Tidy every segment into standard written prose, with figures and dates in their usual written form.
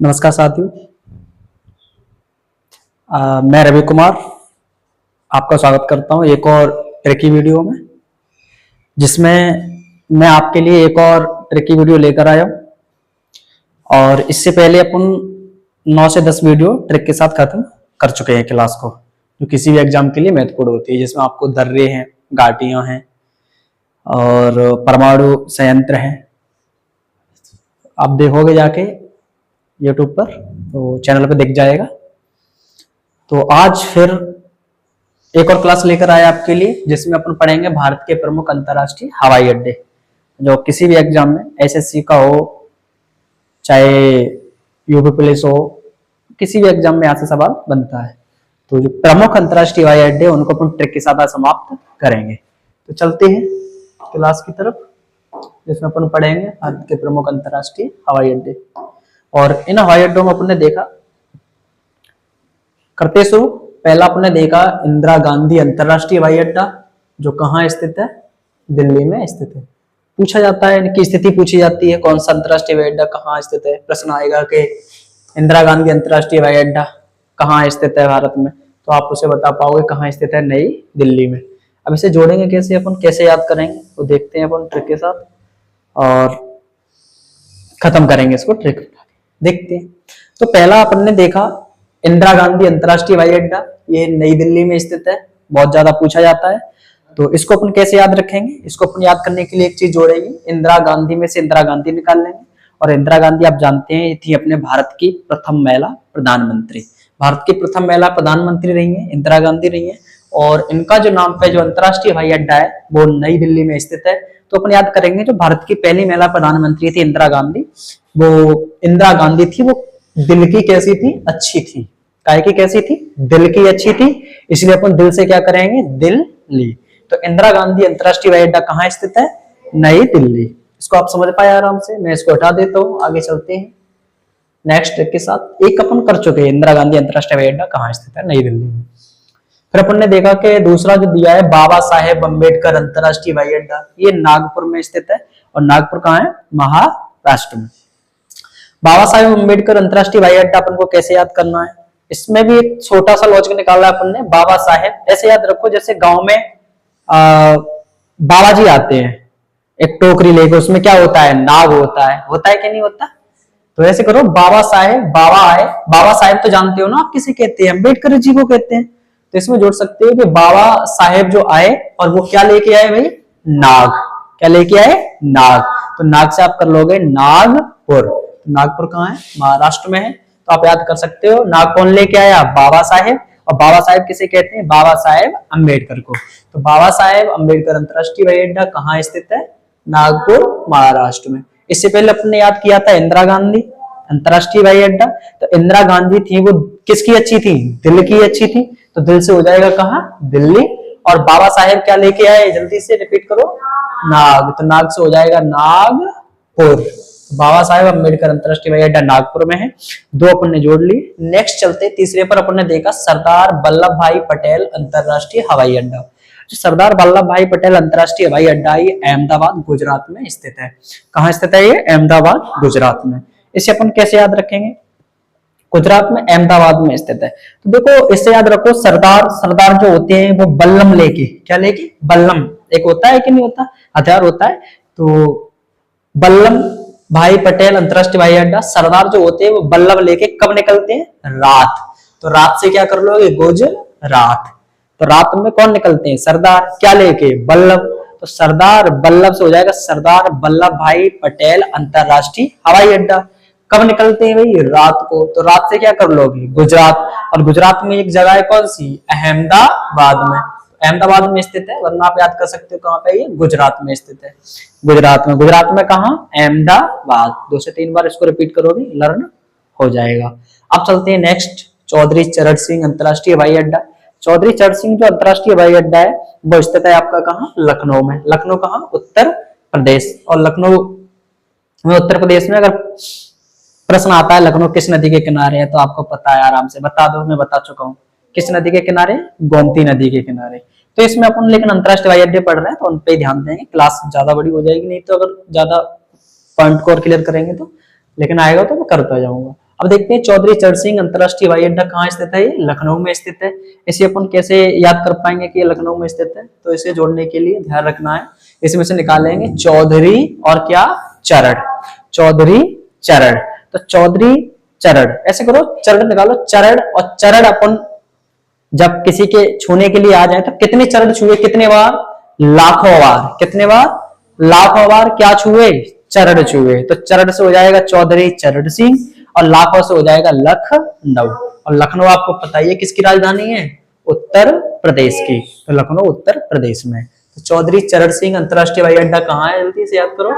नमस्कार साथियों। मैं रवि कुमार आपका स्वागत करता हूं एक और ट्रिकी वीडियो में, जिसमें मैं आपके लिए एक और ट्रिकी वीडियो लेकर आया हूं। और इससे पहले अपन 9 से 10 वीडियो ट्रिक के साथ खत्म कर चुके हैं क्लास को, जो किसी भी एग्जाम के लिए महत्वपूर्ण होती है, जिसमें आपको दर्रे हैं, घाटियां हैं और परमाणु संयंत्र हैं। आप देखोगे जाके यूट्यूब पर, तो चैनल पे दिख जाएगा। तो आज फिर एक और क्लास लेकर आए आपके लिए, जिसमें अपन पढ़ेंगे भारत के प्रमुख अंतर्राष्ट्रीय हवाई अड्डे, जो किसी भी एग्जाम में एसएससी का हो, चाहे यूपी पुलिस हो, किसी भी एग्जाम में यहाँ से सवाल बनता है। तो जो प्रमुख अंतर्राष्ट्रीय हवाई अड्डे, उनको अपन ट्रिक के साथ समाप्त करेंगे। तो चलते हैं क्लास की तरफ, जिसमें अपन पढ़ेंगे भारत के प्रमुख अंतर्राष्ट्रीय हवाई अड्डे। और इन हवाई अड्डों में अपन ने देखा, करते शुरू, पहला अपन ने देखा इंदिरा गांधी अंतर्राष्ट्रीय हवाई अड्डा, जो कहाँ स्थित है? दिल्ली में स्थित है। पूछा जाता है, इनकी स्थिति पूछी जाती है, कौन सा अंतर्राष्ट्रीय हवाई अड्डा कहाँ स्थित है। प्रश्न आएगा कि इंदिरा गांधी अंतर्राष्ट्रीय हवाई अड्डा कहाँ स्थित है भारत में, तो आप उसे बता पाओगे कहाँ स्थित है? नई दिल्ली में। अब इसे जोड़ेंगे कैसे, अपन कैसे याद करेंगे, तो देखते हैं अपन ट्रिक के साथ और खत्म करेंगे इसको ट्रिक। देखते हैं। तो पहला अपन ने देखा इंदिरा गांधी अंतर्राष्ट्रीय हवाई अड्डा, ये नई दिल्ली में स्थित है, बहुत ज्यादा पूछा जाता है। तो इसको अपन कैसे याद रखेंगे? इसको अपन याद करने के लिए एक चीज जोड़ेंगे, इंदिरा गांधी में से इंदिरा गांधी निकाल लेंगे। और इंदिरा गांधी आप जानते हैं, ये थी अपने भारत की प्रथम महिला प्रधानमंत्री। भारत की प्रथम महिला प्रधानमंत्री रही है इंदिरा गांधी रही है। और इनका जो नाम पे जो अंतर्राष्ट्रीय हवाई अड्डा है वो नई दिल्ली में स्थित है। तो अपन याद करेंगे, जो भारत की पहली महिला प्रधानमंत्री थी इंदिरा गांधी, वो इंदिरा गांधी थी, वो दिल की कैसी थी? अच्छी थी। काय की कैसी थी? दिल की अच्छी थी, इसलिए अपन दिल से क्या करेंगे? दिल्ली। तो इंदिरा गांधी अंतर्राष्ट्रीय हवाई अड्डा कहाँ स्थित है? नई दिल्ली। इसको आप समझ पाए आराम से। मैं इसको हटा देता हूँ, आगे चलते हैं नेक्स्ट ट्रिक के साथ। एक अपन कर चुके हैं, इंदिरा गांधी अंतर्राष्ट्रीय हवाई अड्डा कहाँ स्थित है? नई दिल्ली में। फिर अपन ने देखा कि दूसरा जो दिया है बाबा साहेब अम्बेडकर अंतर्राष्ट्रीय हवाई अड्डा, ये नागपुर में स्थित है। और नागपुर कहाँ है? महाराष्ट्र में। बाबा साहेब अम्बेडकर अंतर्राष्ट्रीय हवाई अड्डा अपन को कैसे याद करना है? इसमें भी एक छोटा सा लॉजिक निकाला अपन ने। बाबा साहेब ऐसे याद रखो, जैसे गांव में बाबा जी आते हैं एक टोकरी लेकर, उसमें क्या होता है? नाग होता है कि नहीं होता? तो ऐसे करो, बाबा साहेब, बाबा आए, बाबा साहेब तो जानते हो ना आप किसे कहते हैं? अम्बेडकर जी को कहते हैं। तो इसमें जोड़ सकते हो कि बाबा साहेब जो आए, और वो क्या लेके आए भाई? नाग। क्या लेके आए? नाग। तो नाग से आप कर लोगे नागपुर। नागपुर कहाँ है? महाराष्ट्र में है। तो आप याद कर सकते हो, नाग कौन लेके आया? बाबा साहेब। और बाबा साहेब किसे कहते हैं? बाबा साहेब अम्बेडकर को। तो बाबा साहेब अम्बेडकर अंतर्राष्ट्रीय हवाई अड्डा कहाँ स्थित है? नागपुर, महाराष्ट्र में। इससे पहले अपने याद किया था इंदिरा गांधी अंतर्राष्ट्रीय हवाई अड्डा। तो इंदिरा गांधी थी, वो किसकी अच्छी थी? दिल की अच्छी थी। तो दिल से हो जाएगा कहाँ? दिल्ली। और बाबा साहेब क्या लेके आए? जल्दी से रिपीट करो, नाग। तो नाग से हो जाएगा नागपुर। बाबा साहेब अम्बेडकर अंतर्राष्ट्रीय हवाई अड्डा नागपुर में है। दो अपन ने जोड़ ली। नेक्स्ट चलते तीसरे पर, अपन ने देखा सरदार वल्लभ भाई पटेल अंतर्राष्ट्रीय हवाई अड्डा। सरदार वल्लभ भाई पटेल अंतर्राष्ट्रीय हवाई अड्डा ये अहमदाबाद गुजरात में स्थित है। कहाँ स्थित है ये? अहमदाबाद गुजरात में। इसे अपन कैसे याद रखेंगे? गुजरात में अहमदाबाद में स्थित है। तो देखो, इससे याद रखो, सरदार जो होते हैं वो बल्लम लेके, क्या लेके? बल्लम एक होता है कि नहीं होता? हथियार होता है। तो बल्लम भाई पटेल अंतर्राष्ट्रीय हवाई अड्डा, सरदार जो होते हैं वो बल्लम लेके कब निकलते हैं? रात। तो रात से क्या कर लोगे? गुजरात। तो रात में कौन निकलते हैं? सरदार। क्या लेके? बल्लम। तो सरदार बल्लभ से हो जाएगा सरदार वल्लभ भाई पटेल अंतर्राष्ट्रीय हवाई अड्डा। कब निकलते हैं भाई? रात को। तो रात से क्या कर लोगे? गुजरात। और गुजरात में एक जगह है कौन सी? अहमदाबाद में। अहमदाबाद में स्थित है, वरना आप याद कर सकते हो कहाँ पे? ये गुजरात में स्थित है। गुजरात में। गुजरात में कहाँ? अहमदाबाद। 2 से 3 बार इसको रिपीट करोगे, लर्न हो जाएगा। अब चलते हैं नेक्स्ट, चौधरी चरण सिंह अंतर्राष्ट्रीय हवाई अड्डा। चौधरी चरण सिंह जो अंतर्राष्ट्रीय हवाई अड्डा है वो स्थित है आपका कहाँ? लखनऊ में। लखनऊ कहाँ? उत्तर प्रदेश। और लखनऊ में, उत्तर प्रदेश में, अगर प्रश्न आता है लखनऊ किस नदी के किनारे है, तो आपको पता है, आराम से बता दो। मैं बता चुका हूँ किस नदी के किनारे? गोमती नदी के किनारे। तो इसमें अपन लेकिन अंतर्राष्ट्रीय हवाई अड्डे पढ़ रहे हैं, तो उन पे ध्यान देंगे। क्लास ज्यादा बड़ी हो जाएगी नहीं तो, अगर ज्यादा पॉइंट को और क्लियर करेंगे तो, लेकिन आएगा तो मैं करता जाऊंगा। अब देखते हैं चौधरी चरण सिंह अंतरराष्ट्रीय हवाई अड्डा कहाँ स्थित है, ये लखनऊ में स्थित है। इसे अपन कैसे याद कर पाएंगे कि ये लखनऊ में स्थित है, तो इसे जोड़ने के लिए ध्यान रखना है, इसमें से निकालेंगे चौधरी और क्या, चरण, चौधरी चरण, तो चौधरी चरण, ऐसे करो चरण निकालो, चरण, और चरण अपन जब किसी के छूने के लिए आ जाए तो कितने चरण छुए, कितने बार, लाखों बार, कितने बार, लाखों बार क्या छुए, चरण छुए। तो चरण से हो जाएगा चौधरी चरण सिंह और लाखों से हो जाएगा लखनऊ। और लखनऊ आपको पता ही है किसकी राजधानी है, उत्तर प्रदेश की, तो लखनऊ उत्तर प्रदेश में। तो चौधरी चरण सिंह अंतरराष्ट्रीय हवाई अड्डा कहाँ है, जल्दी से याद करो,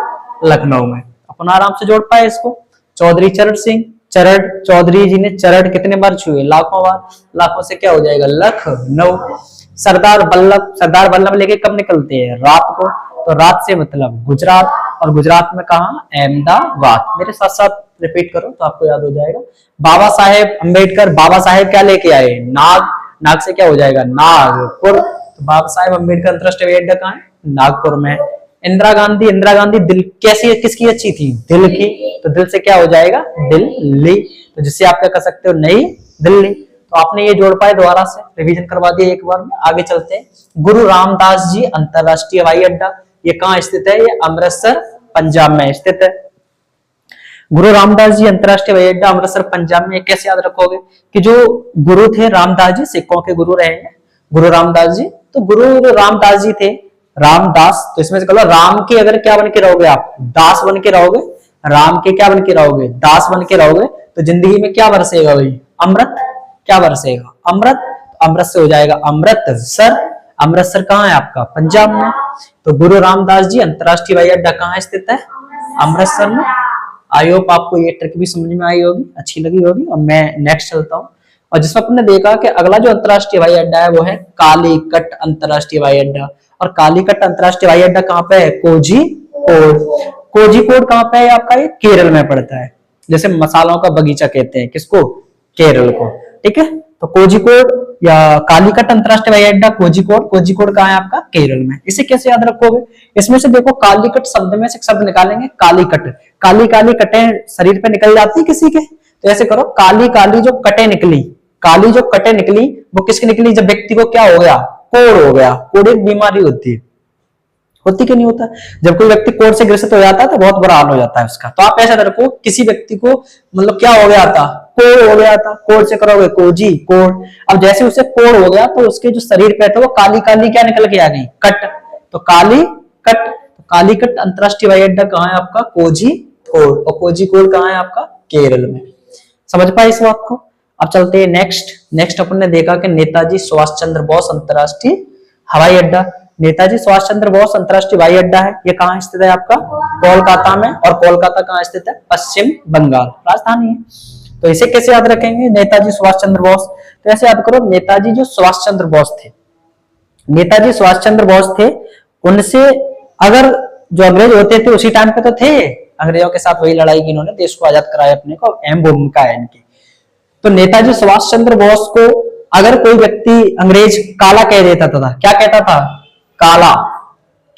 लखनऊ में। अपन आराम से जोड़ पाए इसको, चौधरी चरण सिंह, चरण, चौधरी जी ने चरण कितने बार छुए, लाखों बार, लाखों से क्या हो जाएगा, लखनऊ। सरदार वल्लभ लेके कब निकलते हैं, रात को, तो रात से मतलब गुजरात, और गुजरात में कहा, अहमदाबाद। मेरे साथ साथ रिपीट करो तो आपको याद हो जाएगा। बाबा साहेब अम्बेडकर, बाबा साहेब क्या लेके आए, नाग, नाग से क्या हो जाएगा, नागपुर, तो बाबा साहेब अम्बेडकर अंतरराष्ट्रीय हवाई अड्डा कहाँ है, नागपुर में। इंदिरा गांधी, इंदिरा गांधी दिल कैसी, किसकी अच्छी थी, दिल की, तो दिल से क्या हो जाएगा, दिल्ली, तो जिससे आप क्या कर सकते हो, नई दिल्ली। तो आपने ये जोड़ पाए, दोबारा से रिवीजन करवा दिया एक बार में। आगे चलते हैं, गुरु रामदास जी अंतरराष्ट्रीय हवाई अड्डा, ये कहाँ स्थित है, ये अमृतसर पंजाब में स्थित है। गुरु रामदास जी अंतरराष्ट्रीय हवाई अड्डा अमृतसर पंजाब में, कैसे याद रखोगे कि जो गुरु थे रामदास जी, सिखों के गुरु रहे हैं गुरु रामदास जी, तो गुरु रामदास जी थे, रामदास, तो इसमें से कहो राम के अगर क्या बन के रहोगे आप, दास बन के रहोगे, राम के क्या बन के रहोगे, दास बन के रहोगे, तो जिंदगी में क्या बरसेगा भाई, अमृत, क्या बरसेगा, अमृत, अमृत से हो जाएगा अमृतसर, अमृतसर कहाँ है आपका, पंजाब में। तो गुरु रामदास जी अंतरराष्ट्रीय हवाई अड्डा कहाँ स्थित है, अमृतसर में। आई होप आपको ये ट्रिक भी समझ में आई होगी, अच्छी लगी होगी। और मैं नेक्स्ट चलता हूँ, और जिसमें अपने देखा कि अगला जो अंतरराष्ट्रीय हवाई अड्डा है वो है कालीकट अंतरराष्ट्रीय हवाई अड्डा। और कालीकट अंतरराष्ट्रीय हवाई अड्डा कहाँ पे है, कोझिकोड, कोझिकोड कहाँ पे है आपका, ये केरल में पड़ता है, जैसे मसालों का बगीचा कहते हैं किसको, केरल को, ठीक है। तो कोझिकोड या कालीकट अंतरराष्ट्रीय हवाई अड्डा कोझिकोड, कोझिकोड कहाँ है आपका, केरल में। इसे कैसे याद रखोगे, इसमें से देखो कालीकट शब्द में से शब्द निकालेंगे, कालीकट, काली काली कटें शरीर पे निकल जाती है किसी के, तो ऐसे करो, काली काली जो कटें निकली, काली जो कटें निकली वो किसकी निकली, जब व्यक्ति को क्या हो गया, कोढ़ हो गया, कोढ़ एक बीमारी होती है, होती क्यों नहीं होता, जब कोई व्यक्ति कोढ़ से ग्रसित हो जाता है तो बहुत बुरा हाल हो जाता है उसका। तो आप ऐसा रखो, किसी व्यक्ति को मतलब क्या हो गया था, कोढ़ हो गया था, कोढ़ से करोगे कोजी, कोढ़। अब जैसे उसे कोढ़ हो गया तो उसके जो शरीर पे था वो काली काली क्या निकल के आ गई, कट, तो काली कट, तो कालीकट अंतरराष्ट्रीय हवाई अड्डा कहाँ है आपका, कोझिकोड, और कोझिकोड कहाँ है आपका, केरल में। समझ पाए इस बात को। अब चलते हैं नेक्स्ट अपन ने देखा कि नेताजी सुभाष चंद्र बोस अंतरराष्ट्रीय हवाई अड्डा, नेताजी सुभाष चंद्र बोस अंतरराष्ट्रीय हवाई अड्डा है, ये कहाँ स्थित है आपका, कोलकाता में। और कोलकाता कहाँ स्थित है, पश्चिम बंगाल राजधानी है। तो इसे कैसे याद रखेंगे, नेताजी सुभाष चंद्र बोस, तो ऐसे याद करो, नेताजी जो सुभाष चंद्र बोस थे, नेताजी सुभाष चंद्र बोस थे, उनसे अगर जो अंग्रेज होते थे उसी टाइम पे तो थे, अंग्रेजों के साथ वही लड़ाई की इन्होंने, देश को आजाद कराया अपने को, अहम भूमिका है इनकी। तो नेताजी सुभाष चंद्र बोस को अगर कोई व्यक्ति अंग्रेज काला कह देता था, क्या कहता था, काला,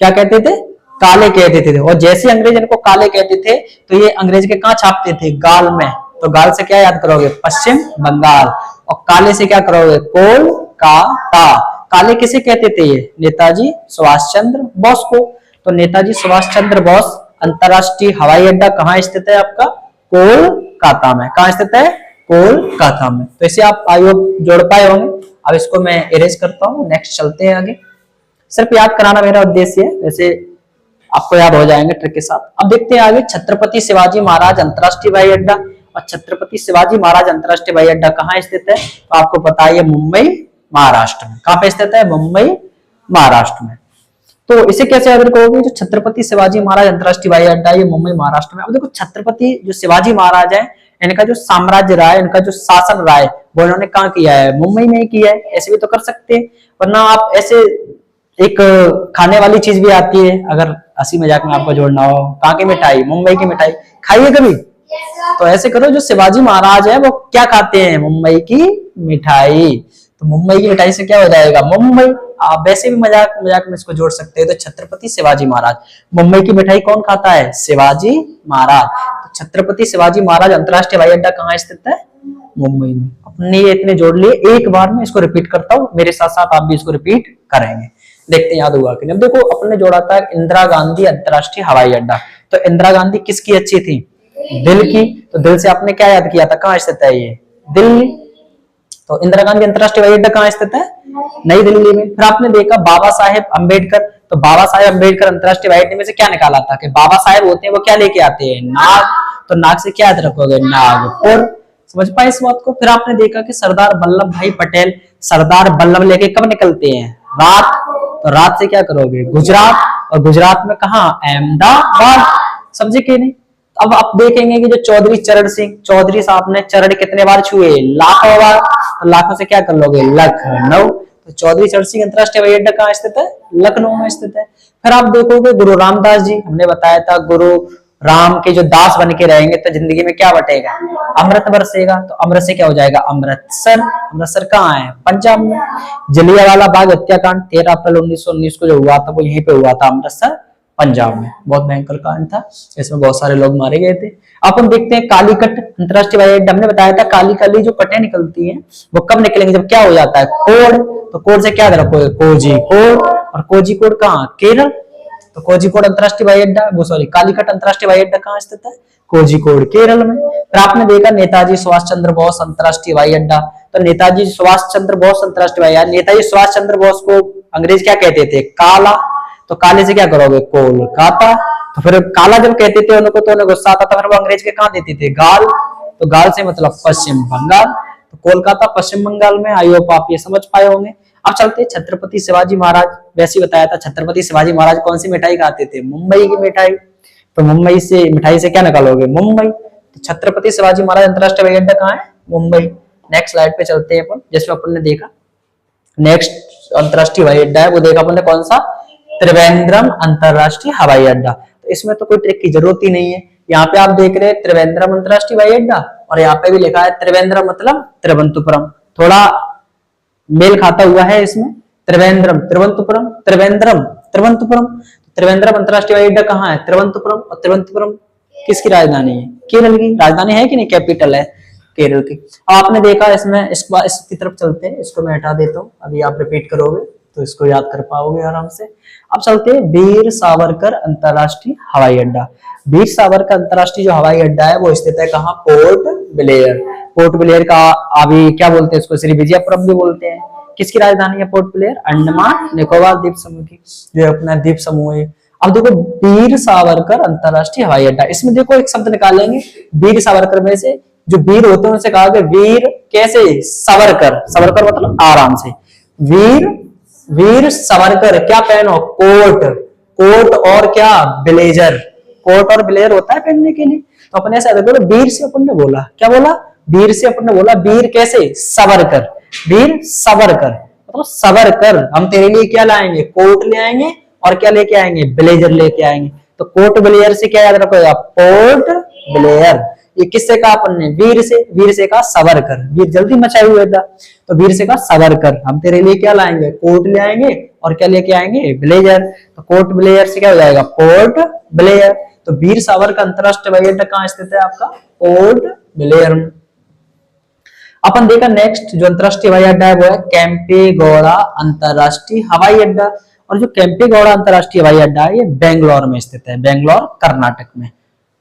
क्या कहते थे, काले कहते थे। और जैसे अंग्रेज इनको काले कहते थे तो ये अंग्रेज के कहाँ छापते थे, गाल में, तो गाल से क्या याद करोगे, पश्चिम बंगाल, और काले से क्या करोगे, कोलकाता। काले किसे कहते थे, ये नेताजी सुभाष चंद्र बोस को। तो नेताजी सुभाष चंद्र बोस अंतरराष्ट्रीय हवाई अड्डा कहाँ स्थित है आपका, कोलकाता में। कहाँ स्थित है, कोलकाता में। तो इसे आप आयोग जोड़ पाए होंगे। अब इसको मैं इरेज करता हूँ, नेक्स्ट चलते हैं आगे। सिर्फ याद कराना मेरा उद्देश्य है, वैसे आपको याद हो जाएंगे ट्रिक के साथ। अब देखते हैं आगे, छत्रपति शिवाजी महाराज अंतरराष्ट्रीय हवाई अड्डा। और छत्रपति शिवाजी महाराज अंतरराष्ट्रीय हवाई अड्डा कहाँ स्थित है, तो आपको पता है मुंबई महाराष्ट्र में। कहाँ पे स्थित है, मुंबई महाराष्ट्र में। तो इसे कैसे याद रखोगे, जो छत्रपति शिवाजी महाराज अंतरराष्ट्रीय हवाई अड्डा ये मुंबई महाराष्ट्र में। अब देखो, छत्रपति जो शिवाजी महाराज है, इनका जो साम्राज्य रहा है, इनका जो शासन रहा है, वो इन्होंने कहाँ किया है, मुंबई में ही किया है। ऐसे भी तो कर सकते हैं, वरना आप ऐसे एक खाने वाली चीज भी आती है, अगर हंसी मजाक में आपको जोड़ना हो, कहाँ की मिठाई, मुंबई की मिठाई खाइए कभी। तो ऐसे करो, जो शिवाजी महाराज है वो क्या खाते हैं, मुंबई की मिठाई। तो मुंबई की मिठाई से क्या हो जाएगा, मुंबई। आप वैसे भी मजाक मजाक में इसको जोड़ सकते हैं। तो छत्रपति शिवाजी महाराज, मुंबई की मिठाई कौन खाता है, शिवाजी महाराज। तो छत्रपति शिवाजी महाराज अंतरराष्ट्रीय हवाई अड्डा कहाँ स्थित है? मुंबई में। अपने ये इतने जोड़ लिए, एक बार में इसको रिपीट करता हूँ, मेरे साथ साथ आप भी इसको रिपीट करेंगे, देखते हैं याद होगा कि नहीं। अब देखो अपने जोड़ा था इंदिरा गांधी अंतरराष्ट्रीय हवाई अड्डा, तो इंदिरा गांधी किसकी अच्छी थी? दिल की। तो दिल से आपने क्या याद किया था, कहाँ स्थित है ये? दिल्ली। तो इंदिरा गांधी अंतरराष्ट्रीय हवाई अड्डा कहाँ स्थित है? नई दिल्ली में। फिर आपने देखा बाबा साहेब अम्बेडकर, तो बाबा साहेब अम्बेडकर अंतरराष्ट्रीय हवाई अड्डे में से क्या निकाला था कि बाबा साहेब होते हैं वो क्या लेके आते हैं? नाग। तो नाग से क्या याद रखोगे? नागपुर। समझ पाए इस बात को। फिर आपने देखा कि सरदार वल्लभ भाई पटेल सरदार वल्लभ लेके कब निकलते हैं? रात। तो रात से क्या करोगे? गुजरात। और गुजरात में कहा? अहमदाबाद। समझे कि नहीं? अब आप देखेंगे कि जो चौधरी चरण सिंह चौधरी साहब ने चरण कितने बार छुए? लाखों बार। तो लाखों से क्या कर लोगे? लखनऊ। तो चौधरी चरण सिंह अंतरराष्ट्रीय हवाई अड्डा कहाँ स्थित है? लखनऊ में स्थित है। फिर आप देखोगे गुरु रामदास जी, हमने बताया था गुरु राम के जो दास बन के रहेंगे तो जिंदगी में क्या बटेगा? अमृत बरसेगा। तो अमृत से क्या हो जाएगा? अमृतसर। अमृतसर कहाँ है? पंजाब में। जलियांवाला बाग हत्याकांड 13 अप्रैल 1919 को जो हुआ था वो यहीं पे हुआ था, अमृतसर पंजाब में। बहुत भयंकर कांड था, इसमें बहुत सारे लोग मारे गए थे। अपन देखते हैं कालीकट अंतरराष्ट्रीय हवाई अड्डा, हमने बताया था काली काली जो कटें निकलती हैं वो कब निकलेंगे? जब क्या हो जाता है? कोड। तो कोड से क्या रखोगे? कोझिकोड। और कोझिकोड कहाँ? केरल। तो कोझिकोड अंतरराष्ट्रीय हवाई अड्डा, वो सॉरी कालीकट अंतरराष्ट्रीय हवाई अड्डा कहाँ स्थित है? कोझिकोड केरल में। फिर आपने देखा नेताजी सुभाष चंद्र बोस अंतरराष्ट्रीय हवाई अड्डा, तो नेताजी सुभाष चंद्र बोस अंतरराष्ट्रीय हवाई अड्डा, नेताजी सुभाष चंद्र बोस को अंग्रेज क्या कहते थे? काला। तो काले से क्या करोगे? कोलकाता। तो फिर काला जब कहते थे उनको तो उन्हें गुस्सा आता था, फिर वो अंग्रेज के कहाँ देते थे? गाल। तो गाल से मतलब पश्चिम बंगाल। तो कोलकाता पश्चिम बंगाल में। आई होप आप ये समझ पाए होंगे। अब चलते छत्रपति शिवाजी महाराज, वैसे ही बताया था छत्रपति शिवाजी महाराज कौन सी मिठाई खाते थे? मुंबई की मिठाई। तो मुंबई से मिठाई से क्या निकालोगे? मुंबई। तो छत्रपति शिवाजी महाराज अंतरराष्ट्रीय हवाई अड्डा कहाँ है? मुंबई। नेक्स्ट स्लाइड पे चलते हैं अपन, जिसमें अपन ने देखा नेक्स्ट अंतरराष्ट्रीय हवाई अड्डा है वो देखा अपन ने कौन सा? त्रिवेंद्रम अंतरराष्ट्रीय हवाई अड्डा। तो इसमें तो कोई ट्रिक की जरूरत ही नहीं है। यहाँ पे आप देख रहे हैं त्रिवेंद्रम अंतरराष्ट्रीय हवाई अड्डा, और यहाँ पे भी लिखा है त्रिवेंद्रम मतलब तिरुवनंतपुरम, थोड़ा मेल खाता हुआ है इसमें। त्रिवेंद्रम तिरुवनंतपुरम, त्रिवेंद्रम तिरुवनंतपुरम। त्रिवेंद्रम अंतरराष्ट्रीय हवाई अड्डा कहाँ है? तिरुवनंतपुरम। और तिरुवनंतपुरम किसकी राजधानी है? केरल की राजधानी है कि नहीं? कैपिटल है केरल की। आपने देखा इसमें इसकी तरफ चलते हैं, इसको मैं हटा देता हूँ, अभी आप रिपीट करोगे तो इसको याद कर पाओगे आराम से। अब चलते हैं वीर सावरकर अंतरराष्ट्रीय हवाई अड्डा। वीर सावरकर अंतरराष्ट्रीय जो हवाई अड्डा है वो स्थित है कहाँ? Port Blair. पोर्ट ब्लेयर का अभी क्या बोलते हैं इसको? श्री विजयपुरम भी बोलते हैं। किसकी राजधानी है पोर्ट ब्लेयर? अंडमान निकोबार द्वीप समूह की, जो अपना द्वीप समूह है। अब देखो वीर सावरकर अंतरराष्ट्रीय हवाई अड्डा, इसमें देखो एक शब्द निकालेंगे वीर सावरकर में से, जो वीर होते हैं उनसे कहा कि वीर कैसे? सावरकर। सावरकर मतलब आराम से। वीर वीर सावरकर क्या पहनो? कोट। कोट और क्या? ब्लेजर। कोट और ब्लेजर होता है पहनने के लिए। तो अपने ऐसा बोलो वीर से अपन ने बोला, क्या बोला? वीर से अपन ने बोला वीर कैसे? सावरकर। वीर सावरकर मतलब सावरकर। हम तेरे लिए क्या लाएंगे? कोट ले आएंगे और क्या लेके आएंगे? ब्लेजर लेके आएंगे। तो कोट ब्लेयर से क्या याद रखोगे? Port Blair. ये किससे कहा अपन ने? वीर से। वीर से कहा सावरकर, वीर जल्दी मचाए हुए था, तो वीर से कहा सावरकर हम तेरे लिए क्या लाएंगे? कोट ले आएंगे और क्या लेके आएंगे? ब्लेजर। तो कोट ब्लेयर से क्या हो जाएगा? Port Blair. तो वीर सावरकर अंतरराष्ट्रीय हवाई अड्डा कहाँ स्थित है आपका? पोर्ट ब्लेयर में। अपन देखा नेक्स्ट जो अंतरराष्ट्रीय हवाई अड्डा है वो है केम्पेगौड़ा अंतरराष्ट्रीय हवाई अड्डा। और जो केम्पेगौड़ा अंतरराष्ट्रीय हवाई अड्डा है ये बेंगलोर में स्थित है, बेंगलोर कर्नाटक में।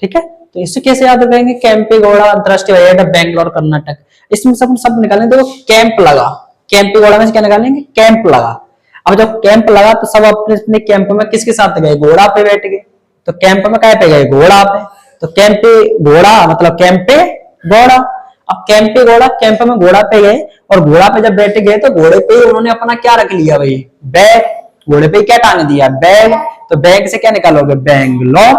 ठीक है, तो इससे कैसे याद रखेंगे? केम्पेगौड़ा अंतरराष्ट्रीय हवाई अड्डा बेंगलोर कर्नाटक। इसमें सब निकालेंगे। देखो कैंप लगा, केम्पेगौड़ा में से क्या निकालेंगे? कैंप लगा। अब जब कैंप लगा तो सब अपने अपने कैंप में किसके साथ गए? घोड़ा पे बैठ गए। तो कैंप में क्या पे गए? घोड़ा पे। तो कैंपे घोड़ा मतलब कैंपे घोड़ा। अब कैंपे घोड़ा, कैंप में घोड़ा पे गए और घोड़ा पे जब बैठ गए तो घोड़े पे उन्होंने अपना क्या रख लिया भाई? बैग। घोड़े पे क्या टांग दिया? बैग। तो बैग से क्या निकालोगे? बेंगलोर।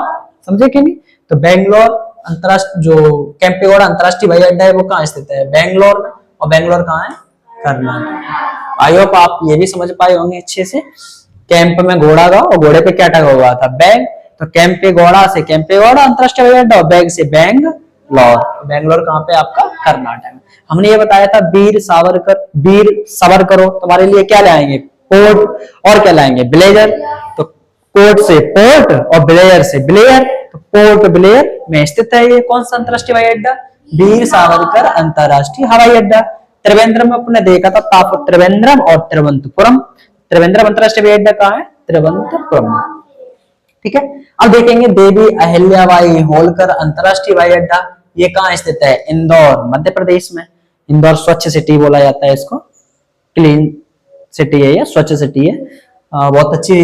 समझे कि नहीं? तो बेंगलोर अंतरराष्ट्रीय जो केम्पेगौड़ा अंतरराष्ट्रीय हवाई अड्डा है वो कहाँ स्थित है? बेंगलोर में। और बेंगलोर कहाँ है? कर्नाटक। आई होप आप ये भी समझ पाए होंगे अच्छे से। कैंप में घोड़ा था और घोड़े पे क्या टंगा हुआ था? बैग। तो केम्पेगौड़ा से केम्पेगौड़ा अंतरराष्ट्रीय हवाई अड्डा और बैग से बेंगलोर। बेंगलोर कहाँ पे? आपका कर्नाटक में। हमने ये बताया था वीर सावरकर, वीर सावरकर तुम्हारे लिए क्या लाएंगे? कोट और क्या लाएंगे? ब्लेजर। तो कोट से पोर्ट और ब्लेयर से ब्लेयर। तो पोर्ट ब्लेयर में स्थित है। ये कौन सा अंतरराष्ट्रीय हवाई अड्डा? वीर सावरकर अंतरराष्ट्रीय हवाई अड्डा। त्रिवेंद्रम में अपने देखा था त्रिवेंद्रम और तिरुवनंतपुरम। त्रिवेंद्रम अंतरराष्ट्रीय हवाई अड्डा कहाँ है? तिरुवनंतपुरम। ठीक है, अब देखेंगे देवी अहिल्याबाई होलकर अंतरराष्ट्रीय हवाई अड्डा। ये कहाँ स्थित है? इंदौर, मध्य प्रदेश में। इंदौर स्वच्छ सिटी बोला जाता है इसको, क्लीन सिटी है, या स्वच्छ सिटी है। बहुत अच्छी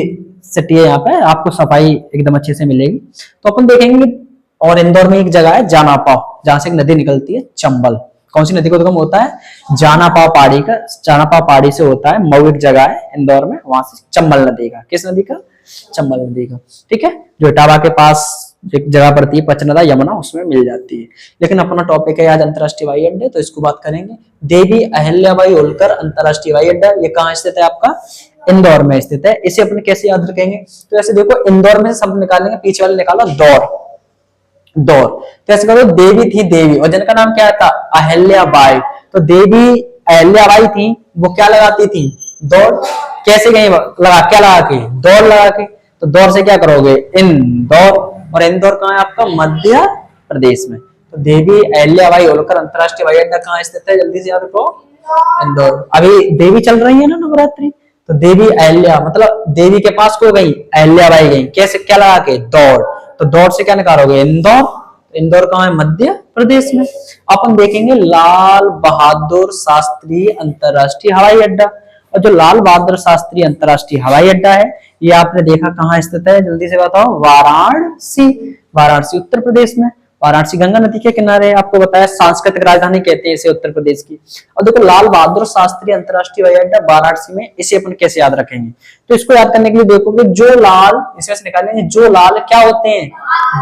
सिटी है, यहाँ पे आपको सफाई एकदम अच्छे से मिलेगी। तो अपन देखेंगे, और इंदौर में एक जगह है जानापाव, जहां से एक नदी निकलती है चंबल। कौन सी नदी को उद्गम होता है? जानापाव पहाड़ी का, जानापाव पहाड़ी से होता है। मऊ एक जगह है इंदौर में, वहां से चंबल नदी का। किस नदी का? चंबल नदी का। ठीक है, जो इटावा के पास एक जगह पड़ती है पचनदा यमुना, उसमें मिल जाती है। लेकिन अपना टॉपिक है आज अंतरराष्ट्रीय हवाई अड्डे, तो इसको बात करेंगे। देवी अहिल्याबाई होलकर अंतरराष्ट्रीय हवाई अड्डा, ये कहाँ स्थित है? आपका इंदौर में स्थित है। इसे अपन कैसे याद रखेंगे? तो ऐसे देखो, इंदौर में से शब्द निकालेंगे, पीछे वाले निकालो दौर, दौर। तो ऐसे करो, देवी थी देवी, और जिनका नाम क्या था? अहिल्याबाई। तो देवी अहिल्याबाई थी, वो क्या लगाती थी? दौड़। कैसे गई? लगा, क्या लगा के? दौड़ लगा के। तो दौड़ से क्या करोगे? इंदौर। और इंदौर कहाँ है आपका? मध्य प्रदेश में। तो देवी अहिल्याबाई होलकर अंतरराष्ट्रीय हवाई अड्डा कहाँ स्थित है? जल्दी से याद रखो, इंदौर। अभी देवी चल रही है ना नवरात्रि, तो देवी अहिल्या मतलब देवी के पास को गई, अहिल्याबाई गई। कैसे? क्या लगा के? दौड़। तो दौड़ से क्या निकालोगे? इंदौर। इंदौर कहाँ है? मध्य प्रदेश में। अपन देखेंगे लाल बहादुर शास्त्री अंतरराष्ट्रीय हवाई अड्डा। और जो लाल बहादुर शास्त्री अंतरराष्ट्रीय हवाई अड्डा है, ये आपने देखा कहाँ स्थित है? जल्दी से बताओ। वाराणसी। वाराणसी उत्तर प्रदेश में। वाराणसी गंगा नदी के किनारे, आपको बताया सांस्कृतिक राजधानी कहते हैं इसे उत्तर प्रदेश की। और देखो, लाल बहादुर शास्त्री अंतरराष्ट्रीय हवाई अड्डा वाराणसी में, इसे अपन कैसे याद रखेंगे? तो इसको याद करने के लिए देखोगे, जो लाल, इसमें से निकालेंगे, जो लाल क्या होते हैं?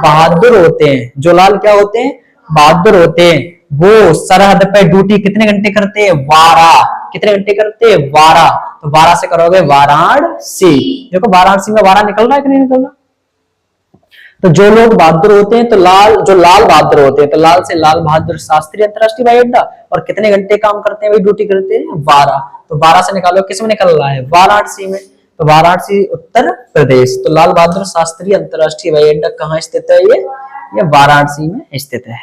बहादुर होते हैं। जो लाल क्या होते हैं? बहादुर होते हैं। वो सरहद पे ड्यूटी कितने घंटे करते हैं? 12। कितने घंटे करते हैं? 12। तो 12 से करोगे वाराणसी। देखो, वाराणसी में 12 निकल रहा है कि नहीं निकल रहा? तो जो लोग बहादुर होते हैं, तो लाल, जो लाल बहादुर होते हैं, तो लाल से लाल बहादुर शास्त्री अंतरराष्ट्रीय हवाई अड्डा। और कितने घंटे काम करते हैं? वही ड्यूटी करते हैं 12। तो 12 से निकालो, किस में निकल रहा है? वाराणसी में। तो वाराणसी उत्तर प्रदेश। तो लाल बहादुर शास्त्री अंतरराष्ट्रीय हवाई अड्डा कहाँ स्थित है? ये वाराणसी में स्थित है।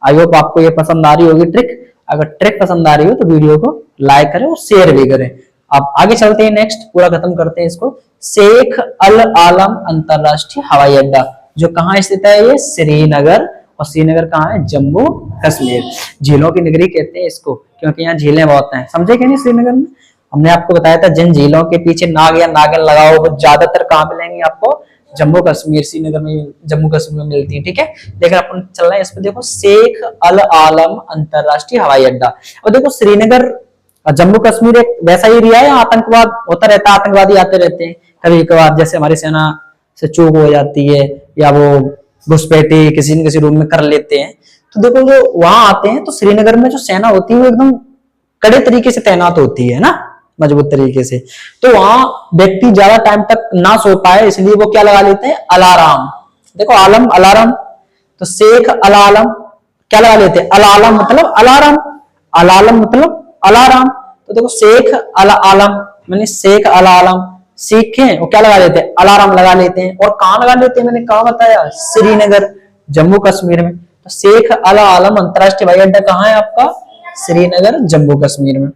आई होप आपको ये पसंद आ रही होगी ट्रिक। अगर ट्रिक पसंद आ रही हो तो वीडियो को लाइक करें और शेयर भी करें। अब आगे चलते हैं, नेक्स्ट पूरा खत्म करते हैं इसको। शेख अल आलम अंतरराष्ट्रीय हवाई अड्डा, जो कहाँ स्थित है? ये श्रीनगर। और श्रीनगर कहाँ है? जम्मू कश्मीर। झीलों की नगरी कहते हैं इसको, क्योंकि यहाँ झीलें बहुत हैं। समझे क्या नहीं? श्रीनगर में हमने आपको बताया था, जिन झीलों के पीछे नाग या नागिन लगाओ, वो ज्यादातर कहाँ मिलेंगे आपको? जम्मू कश्मीर, श्रीनगर में, जम्मू कश्मीर में मिलती है। ठीक है, लेकिन अपन चल रहे हैं इस पर। देखो, शेख अल आलम अंतरराष्ट्रीय हवाई अड्डा। और देखो, श्रीनगर जम्मू कश्मीर एक वैसा ही एरिया है, आतंकवाद होता रहता है, आतंकवादी आते रहते हैं कभी कभार। जैसे हमारी सेना से चूक हो जाती है, या वो घुसपैठी किसी न किसी रूम में कर लेते हैं, तो देखो जो वहां आते हैं, तो श्रीनगर में जो सेना होती है वो एकदम कड़े तरीके से तैनात होती है ना, मजबूत तरीके से। तो वहां व्यक्ति ज्यादा टाइम तक ना सो पाए, इसलिए वो क्या लगा लेते हैं? अलार्म। देखो, आलम अलार्म, तो शेख अल आलम क्या लगा लेते हैं? अल आलम मतलब अलार्म, अलार्म मतलब अलार्म। तो देखो, शेख अल आलम मैंने शेख अल आलम सीखे, वो क्या लगा लेते हैं? अलार्म लगा लेते हैं। और कहाँ लगा लेते हैं? मैंने कहा बताया, श्रीनगर जम्मू कश्मीर में। तो शेख अल आलम अंतरराष्ट्रीय हवाई अड्डा कहाँ है आपका? श्रीनगर जम्मू कश्मीर में।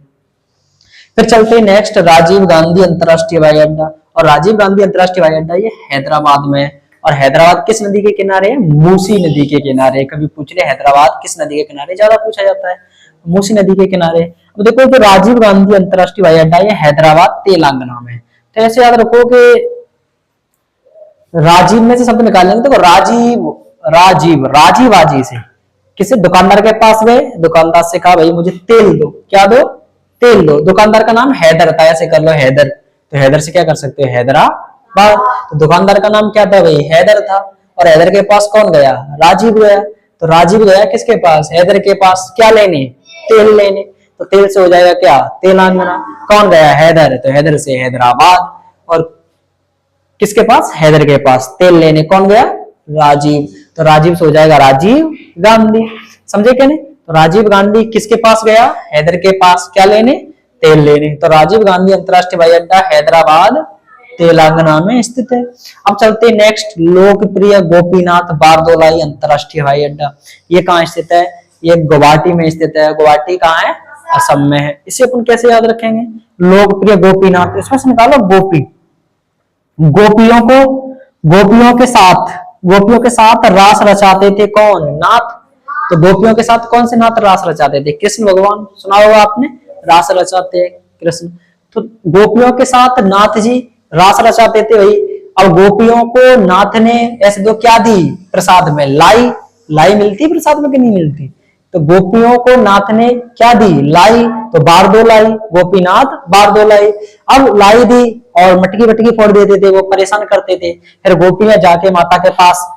फिर चलते हैं नेक्स्ट, राजीव गांधी अंतरराष्ट्रीय हवाई अड्डा। और राजीव गांधी अंतरराष्ट्रीय हवाई अड्डा ये हैदराबाद में है। और हैदराबाद किस नदी के किनारे है? मूसी नदी के किनारे। कभी पूछ रहे हैदराबाद किस नदी के किनारे, ज्यादा पूछा जाता है, मूसी नदी के किनारे। तो देखो, जो राजीव गांधी अंतरराष्ट्रीय हवाई अड्डा ये हैदराबाद तेलंगाना में। तो ऐसे याद रखो कि राजीव में से शब्द निकालेंगे। देखो, राजीव, राजीव, राजीवाजी से किसी दुकानदार के पास गए, दुकानदार से कहा भाई मुझे तेल दो। क्या दो? तेल दो। दुकानदार का नाम हैदर था, ऐसे कर लो हैदर। तो हैदर से क्या कर सकते हो? हैदराबाद। तो दुकानदार का नाम क्या था भाई? हैदर था। और हैदर के पास कौन गया? राजीव गया। तो राजीव गया किसके पास? हैदर के पास। क्या लेने? तेल लेने। तो तेल से हो जाएगा क्या? तेलंगाना। कौन गया? हैदर। तो हैदर से हैदराबाद। और किसके पास? हैदर के पास तेल लेने कौन गया? राजीव। तो राजीव से हो जाएगा राजीव गांधी। समझे क्या नहीं? तो राजीव गांधी किसके पास गया? हैदर के पास। क्या लेने? तेल लेने। तो राजीव गांधी अंतरराष्ट्रीय हवाई अड्डा हैदराबाद तेलंगाना में स्थित है। अब चलते हैं नेक्स्ट, लोकप्रिय गोपीनाथ बारदोलाई अंतरराष्ट्रीय हवाई अड्डा, ये कहाँ स्थित है? ये गुवाहाटी में स्थित है। गुवाहाटी कहाँ है? असम में है। इसे अपन कैसे याद रखेंगे? लोकप्रिय गोपीनाथ, इसमें से निकालो गोपी, गोपियों के साथ रास रचाते थे कौन? नाथ। तो गोपियों के साथ कौन से नाथ रास रचाते थे? कृष्ण भगवान, सुना होगा आपने, रास रचाते हैं कृष्ण। तो गोपियों के साथ नाथ जी रास रचाते थे भाई। अब गोपियों को नाथ ने ऐसे दो क्या दी प्रसाद में? लाई। लाई मिलती प्रसाद में कि नहीं मिलती? तो गोपियों को नाथ ने क्या दी? लाई। तो बारदोलाई, गोपीनाथ बारदोलाई। अब लाई दी और मटकी मटकी फोड़ देते थे, वो परेशान करते थे। फिर गोपियां जाके माता के पास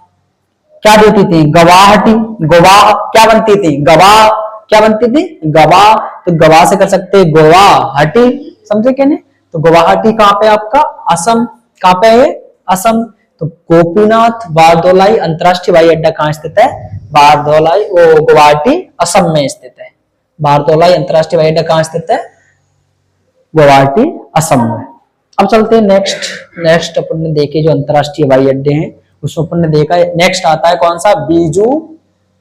क्या देती थी? गवाहटी। गवाह क्या बनती थी? गवाह क्या बनती थी? गवाह। तो गवाह से कर सकते हैं गुवाहाटी, समझे क्या नहीं? तो गुवाहाटी कहाँ पे आपका? असम। कहाँ पे है? असम। तो गोपीनाथ बारदोलाई अंतरराष्ट्रीय हवाई अड्डा कहाँ स्थित है? बारदोलाई, वो गुवाहाटी असम में स्थित है। बारदोलाई अंतरराष्ट्रीय हवाई अड्डा कहाँ स्थित है? गुवाहाटी असम में। अब चलते हैं नेक्स्ट अपन ने देखे जो अंतरराष्ट्रीय हवाई अड्डे हैं, उसमें अपन ने देखा नेक्स्ट आता है कौन सा? बीजू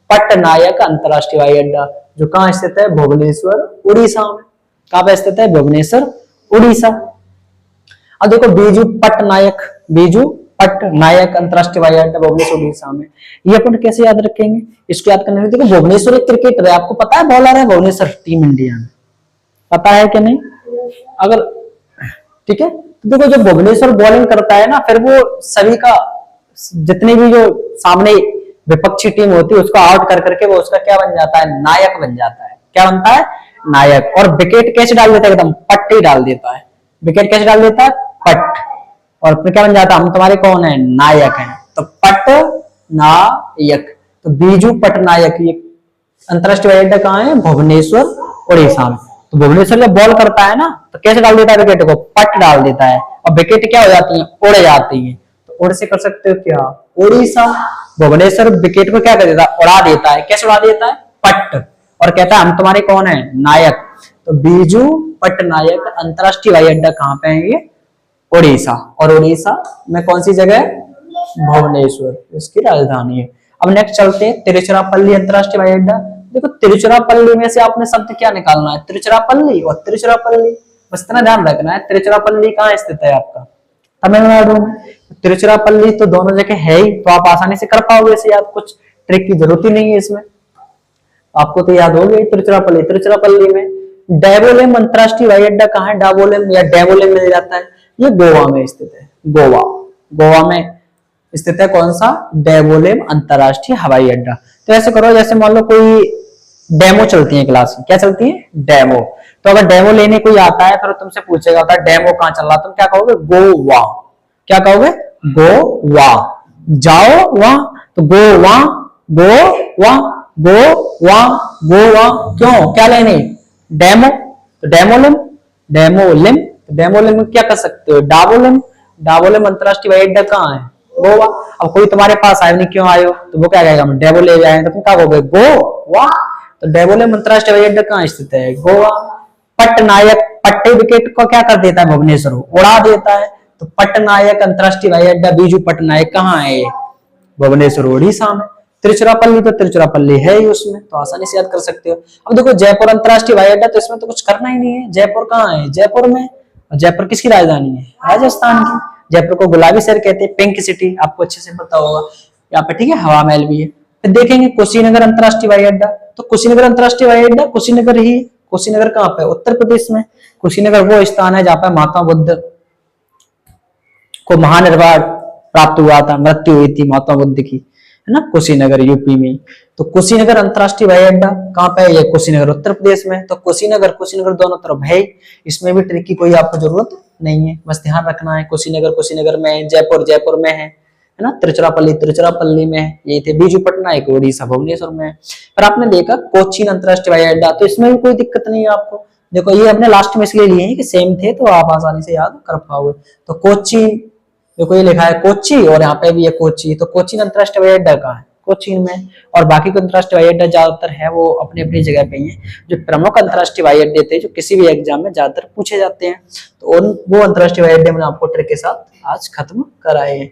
पट्टनायक अंतरराष्ट्रीय हवाई अड्डा, जो कहाँ स्थित है? भुवनेश्वर उड़ीसा में। कहाँ पे स्थित है? भुवनेश्वर उड़ीसा। अब देखो बीजू पट्टनायक अंतरराष्ट्रीय हवाई अड्डा भुवनेश्वर उड़ीसा में, ये अपन कैसे याद रखेंगे? इसको याद करने देखो, भुवनेश्वर एक क्रिकेटर है, आपको पता है, बॉलर है भुवनेश्वर टीम इंडिया में, पता है कि नहीं? अगर ठीक है, तो देखो जब भुवनेश्वर बॉलिंग करता है ना, फिर वो सभी का जितने भी जो सामने विपक्षी टीम होती है उसको आउट कर करके वो उसका क्या बन जाता है? नायक बन जाता है। क्या बनता है? नायक। और विकेट कैसे डाल देता है? एकदम पट्टी डाल देता है। विकेट कैसे डाल देता है? पट। और फिर क्या बन जाता है? हम तुम्हारे कौन है? नायक हैं। तो पट नायक। तो बीजू पट्टनायक, ये अंतरराष्ट्रीय हवाई अड्डा कहाँ है? भुवनेश्वर उड़ीसा में। तो भुवनेश्वर जब बॉल करता है ना, तो कैसे डाल देता है विकेट को? पट डाल देता है। और विकेट क्या हो जाती है? उड़ जाती है। तो उड़ से कर सकते हो क्या? उड़ीसा। भुवनेश्वर विकेट को क्या कर देता है? उड़ा देता है। कैसे उड़ा देता है? पट। और कहता है हम तुम्हारे कौन है? नायक। तो बीजू पट्टनायक अंतरराष्ट्रीय हवाई अड्डा कहाँ पे है? ये उड़ीसा। और उड़ीसा में कौन सी जगह है? भुवनेश्वर, इसकी राजधानी है। अब नेक्स्ट चलते हैं तिरुचिरापल्ली अंतरराष्ट्रीय हवाई अड्डा। देखो तिरुचिरापल्ली में से आपने शब्द क्या निकालना है? तिरुचिरापल्ली और तिरुचिरापल्ली, बस इतना ध्यान रखना है। तिरुचिरापल्ली कहाँ स्थित है? आपका तमिलनाडु में। तिरुचिरापल्ली तो दोनों जगह है ही, तो आप आसानी से कर पाओगे इसे याद, कुछ ट्रिक की जरूरत ही नहीं है इसमें, आपको तो याद हो गई तिरुचिरापल्ली। तिरुचिरापल्ली में डैवोलेम अंतरराष्ट्रीय हवाई अड्डा कहाँ है? डावोलेम या डैवोलेम मिल जाता है, ये गोवा में स्थित है। गोवा में स्थित है कौन सा? डैवोलेम अंतरराष्ट्रीय हवाई अड्डा। तो ऐसे करो, जैसे मान लो कोई डेमो चलती है क्लास में, क्या चलती है? डेमो। तो अगर डेमो लेने कोई आता है फिर तुमसे पूछेगा होता डेमो कहाँ चल रहा, तुम क्या कहोगे? गोवा। क्या कहोगे? गोवा। जाओ वहां, तो गोवा गोवा गोवा गोवा। क्यों? क्या लेने? डेमो। तो डेमोलिम में क्या कर सकते हो? डावोलिम अंतरराष्ट्रीय हवाई अड्डा कहाँ है? गोवा। अब कोई तुम्हारे पास आए, नहीं क्यों आयो, तो वो क्या कहेगा? हम डेवो ले आए, तो तुम क्या कहोगे? गोवा। तो डेवोलिम अंतरराष्ट्रीय हवाई अड्डा कहाँ स्थित है? गोवा। पट्टनायक, पट्टे विकेट को क्या कर देता है? भुवनेश्वर उड़ा देता है। तो पट्टनायक अंतरराष्ट्रीय हवाई अड्डा बीजू पट्टनायक कहाँ है? भुवनेश्वर उड़ीसा में। तिरुचिरापल्ली तो तिरुचिरापल्ली है ही उसमें, तो आसानी से याद कर सकते हो। अब देखो जयपुर अंतरराष्ट्रीय हवाई अड्डा, तो इसमें तो कुछ करना ही नहीं है। जयपुर कहाँ है? जयपुर में। जयपुर किसकी राजधानी है? राजस्थान की। जयपुर को गुलाबी शहर कहते हैं, पिंक सिटी, आपको अच्छे से पता होगा। यहाँ पे ठीक है, हवा महल भी है। फिर देखेंगे कुशीनगर अंतरराष्ट्रीय हवाई अड्डा। तो कुशीनगर अंतरराष्ट्रीय हवाई अड्डा कुशीनगर ही, कुशीनगर कहाँ पे? उत्तर प्रदेश में। कुशीनगर वो स्थान है जहाँ पे महात्मा बुद्ध को महानिर्वाण प्राप्त हुआ था, मृत्यु हुई थी महात्मा बुद्ध की, है ना, कुशीनगर यूपी में। तो कुशीनगर अंतरराष्ट्रीय हवाई अड्डा कहाँ पे है? ये कुशीनगर उत्तर प्रदेश में। तो कुशीनगर दोनों तरफ है, इसमें भी ट्रिक की कोई आपको जरूरत नहीं है, बस ध्यान रखना है। कुशीनगर में है, जयपुर में है ना, तिरुचिरापल्ली में है। ये थे बीजू पट्टनायक उड़ीसा भुवनेश्वर में है। पर आपने देखा कोचीन अंतरराष्ट्रीय हवाई अड्डा, तो इसमें भी कोई दिक्कत नहीं है आपको। देखो ये अपने लास्ट में इसलिए लिए हैं कि सेम थे, तो आप आसानी से याद कर पाओगे। तो कोची, देखो ये लिखा है कोची और यहाँ पे भी है कोची। तो कोचीन अंतरराष्ट्रीय हवाई अड्डा कहाँ है? कोचीन में। और बाकी के अंतर्राष्ट्रीय हवाई अड्डा ज्यादातर है वो अपनी अपनी जगह पे ही है। जो प्रमुख अंतर्राष्ट्रीय हवाई अड्डे थे जो किसी भी एग्जाम में ज्यादातर पूछे जाते हैं, तो उन वो अंतर्राष्ट्रीय हवाई अड्डे मैंने आपको ट्रिक के साथ आज खत्म कराए हैं।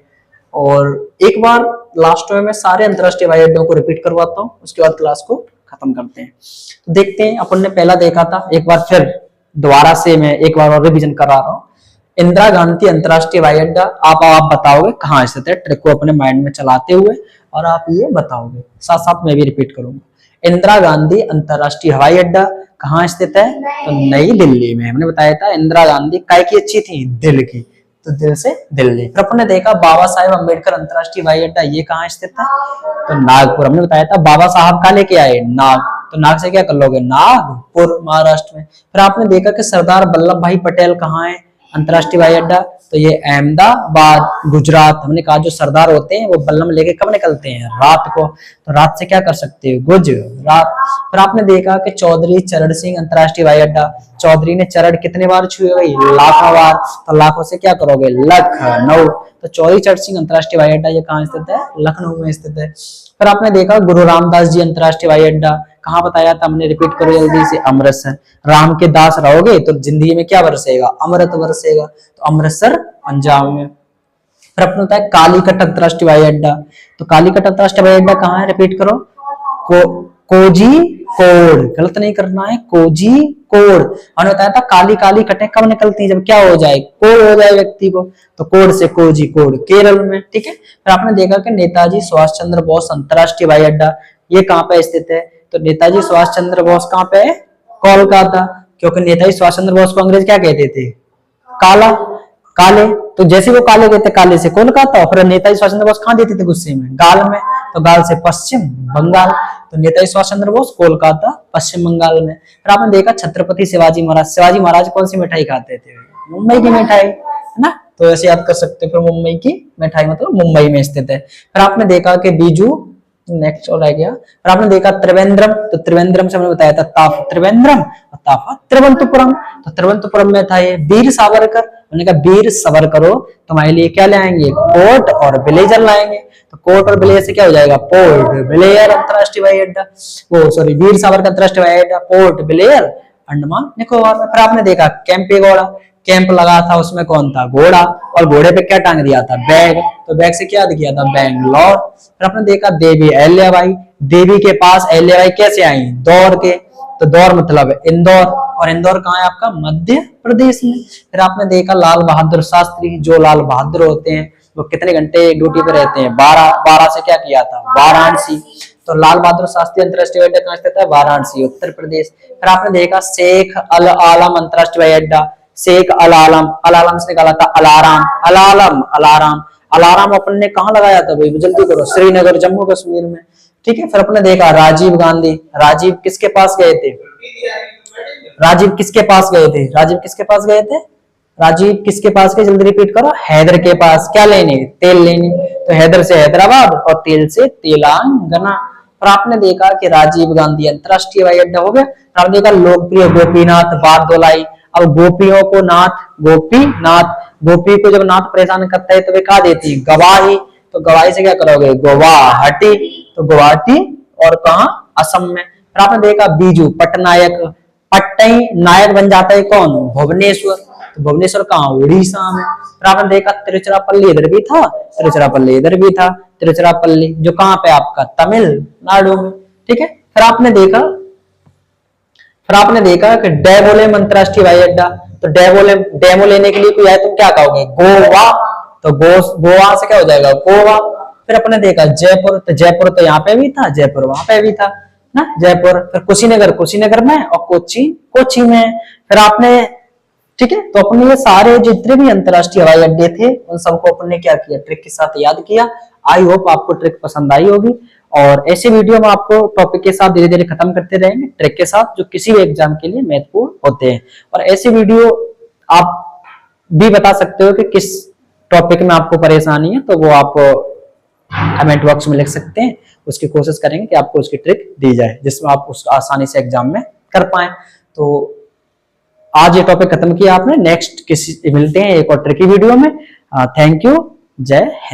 और एक बार लास्ट में मैं सारे अंतर्राष्ट्रीय हवाई अड्डों को रिपीट करवाता हूँ, उसके बाद क्लास को खत्म करते हैं। तो देखते हैं, अपन ने पहला देखा था, एक बार फिर दोबारा से मैं एक बार और रिवीजन करा रहा हूँ। इंदिरा गांधी अंतर्राष्ट्रीय हवाई अड्डा आप बताओगे कहाँ स्थित है, ट्रिक को अपने माइंड में चलाते हुए और आप ये बताओगे, साथ साथ मैं भी रिपीट करूंगा। इंदिरा गांधी अंतर्राष्ट्रीय हवाई अड्डा कहाँ स्थित है, तो नई दिल्ली में। हमने बताया था इंदिरा गांधी काय की अच्छी थी, दिल की, तो दिल से दिल्ली। फिर अपन ने देखा बाबा साहेब अम्बेडकर अंतर्राष्ट्रीय हवाई अड्डा ये कहाँ स्थित है, तो नागपुर। हमने बताया था बाबा साहब का लेके आए नाग, तो नाग से क्या कर लोगे, नागपुर, महाराष्ट्र में। फिर आपने देखा कि सरदार वल्लभ भाई पटेल कहाँ है अंतर्राष्ट्रीय हवाई अड्डा, तो ये अहमदाबाद, गुजरात। हमने कहा जो सरदार होते हैं वो बल्लम लेके कब निकलते हैं, रात को, तो रात से क्या कर सकते हो, गुजरात। फिर आपने देखा कि चौधरी चरण सिंह अंतर्राष्ट्रीय हवाई अड्डा, चौधरी ने चरण कितने बार छुए भाई, लाखों बार, तो लाखों से क्या करोगे, लखनऊ। तो चौधरी चरण सिंह अंतर्राष्ट्रीय हवाई अड्डा ये कहाँ स्थित है, लखनऊ में स्थित है। फिर आपने देखा गुरु रामदास जी अंतर्राष्ट्रीय हवाई अड्डा कहाँ बताया था हमने, रिपीट करो जल्दी से, अमृतसर। राम के दास रहोगे तो जिंदगी में क्या बरसेगा, अमृत बरसेगा, तो अमृतसर पंजाब में। फिर अपना होता है कालीकट अंतर्राष्ट्रीय हवाई अड्डा, तो कालीकट अंतर्राष्ट्रीय हवाई अड्डा कहाँ है, रिपीट करो, कोझिकोड, गलत नहीं करना है, कोझिकोड। हमने बताया था काली काली कटें कब निकलती है, जब क्या हो जाए, कोड़ हो जाए व्यक्ति को, तो कोड़ से कोझिकोड, केरल में, ठीक है। फिर आपने देखा कि नेताजी सुभाष चंद्र बोस अंतर्राष्ट्रीय हवाई अड्डा ये कहाँ पे स्थित है, तो नेताजी सुभाष चंद्र बोस कहाँ पे है, कोलकाता, क्योंकि नेताजी सुभाष चंद्र बोस को अंग्रेज क्या कहते थे, काला, काले, तो जैसे वो काले कहते काले से कोलकाता। फिर नेताजी सुभाष चंद्र बोस कहाँ देते थे गुस्से में, गाल में, तो गाल से पश्चिम बंगाल, तो नेताजी सुभाष चंद्र बोस कोलकाता पश्चिम बंगाल में। फिर आपने देखा छत्रपति शिवाजी महाराज, शिवाजी महाराज कौन सी मिठाई खाते थे, मुंबई की मिठाई, है ना, तो ऐसे याद कर सकते हो। फिर मुंबई की मिठाई मतलब मुंबई में स्थित है। फिर आपने देखा कि बीजू, नेक्स्ट और रह गया। फिर आपने देखा त्रिवेंद्रम, तो त्रिवेंद्रम से हमने बताया था ताफ त्रिवेंद्रम और ताफा तिरुवनंतपुरम, तो तिरुवनंतपुरम में था ये। वीर सावरकर, उन्होंने कहा वीर सबर करो, तुम्हारे लिए क्या लाएंगे, कोट और ब्लेजर लाएंगे, तो कोट और ब्लेजर से क्या हो जाएगा, पोर्ट ब्लेयर अंतर्राष्ट्रीय हवाई अड्डा, वो सॉरी वीर सावरकर अंतर्राष्ट्रीय हवाई अड्डा, पोर्ट ब्लेयर अंडमान निकोबार में। फिर आपने देखा कैंपेगौड़ा, कैंप लगा था, उसमें कौन था, घोड़ा, और घोड़े पे क्या टांग दिया था, बैग, तो बैग से क्या किया था, बैंगलोर। फिर आपने देखा देवी अहल्याबाई, देवी के पास अहल्याबाई कैसे आई, दौड़ के, तो दौड़ मतलब इंदौर, और इंदौर कहाँ है आपका, मध्य प्रदेश में। फिर आपने देखा लाल बहादुर शास्त्री, जो लाल बहादुर होते हैं वो कितने घंटे ड्यूटी पे रहते हैं, 12 से क्या किया था, वाराणसी, तो लाल बहादुर शास्त्री अंतर्राष्ट्रीय हवाई अड्डा कहाँ स्थित है, वाराणसी, उत्तर प्रदेश। फिर आपने देखा शेख अल आलम अंतर्राष्ट्रीय हवाई अड्डा, शेख अल आलम, अल आलम से निकाला था अलाराम, अलालम, अलाराम, अलाराम अपन ने कहाँ लगाया था भाई, जल्दी करो, श्रीनगर जम्मू कश्मीर में, ठीक है। फिर अपने देखा राजीव गांधी, राजीव किसके पास गए थे, राजीव किसके पास गए थे, राजीव किसके पास गए थे, राजीव किसके पास गए, जल्दी रिपीट करो, हैदर के पास, क्या लेने, तेल लेने, तो हैदर से हैदराबाद और तेल से तेलंगाना। और आपने देखा कि राजीव गांधी अंतर्राष्ट्रीय हवाई अड्डा हो गया। आपने देखा लोकप्रिय गोपीनाथ बारदोलाई, अब गोपियों को नाथ, गोपीनाथ, गोपी को जब नाथ परेशान करता है तो वे कहा देती है, गवाही, तो गवाही से क्या करोगे, गुवाहाटी, तो गुवाहाटी, और कहा, असम में। फिर आपने देखा बीजू पटनायक, पट्टई नायक बन जाता है कौन, भुवनेश्वर, तो भुवनेश्वर कहाँ, उड़ीसा में। फिर आपने देखा तिरुचिरापल्ली इधर भी था, तिरुचिरापल्ली इधर भी था, तिरुचिरापल्ली जो कहाँ पे आपका, तमिलनाडु में, ठीक है। फिर आपने देखा कि डेवोलेम अंतर्राष्ट्रीय हवाई अड्डा, तो डेमो लेने के लिए कोई आए तुम क्या कहोगे, गोवा, तो गोवा से क्या हो जाएगा, गोवा। फिर अपने देखा जयपुर, तो जयपुर तो यहाँ पे भी था, जयपुर वहां पे भी था ना, जयपुर। फिर कुशीनगर, कुशीनगर में, और कोची, कोची में। फिर आपने, ठीक है, तो अपने ये सारे जितने भी अंतर्राष्ट्रीय हवाई अड्डे थे उन सबको अपने क्या किया, ट्रिक के साथ याद किया। आई होप आपको ट्रिक पसंद आई होगी, और ऐसे वीडियो में आपको टॉपिक के साथ धीरे धीरे खत्म करते रहेंगे, ट्रिक के साथ, जो किसी भी एग्जाम के लिए महत्वपूर्ण होते हैं। और ऐसे वीडियो आप भी बता सकते हो कि किस टॉपिक में आपको परेशानी है, तो वो आप कमेंट बॉक्स में लिख सकते हैं, उसकी कोशिश करेंगे कि आपको उसकी ट्रिक दी जाए जिसमें आप उसको आसानी से एग्जाम में कर पाए। तो आज ये टॉपिक खत्म किया आपने, नेक्स्ट किसी मिलते हैं एक और ट्रिकी वीडियो में। थैंक यू, जय हिंद।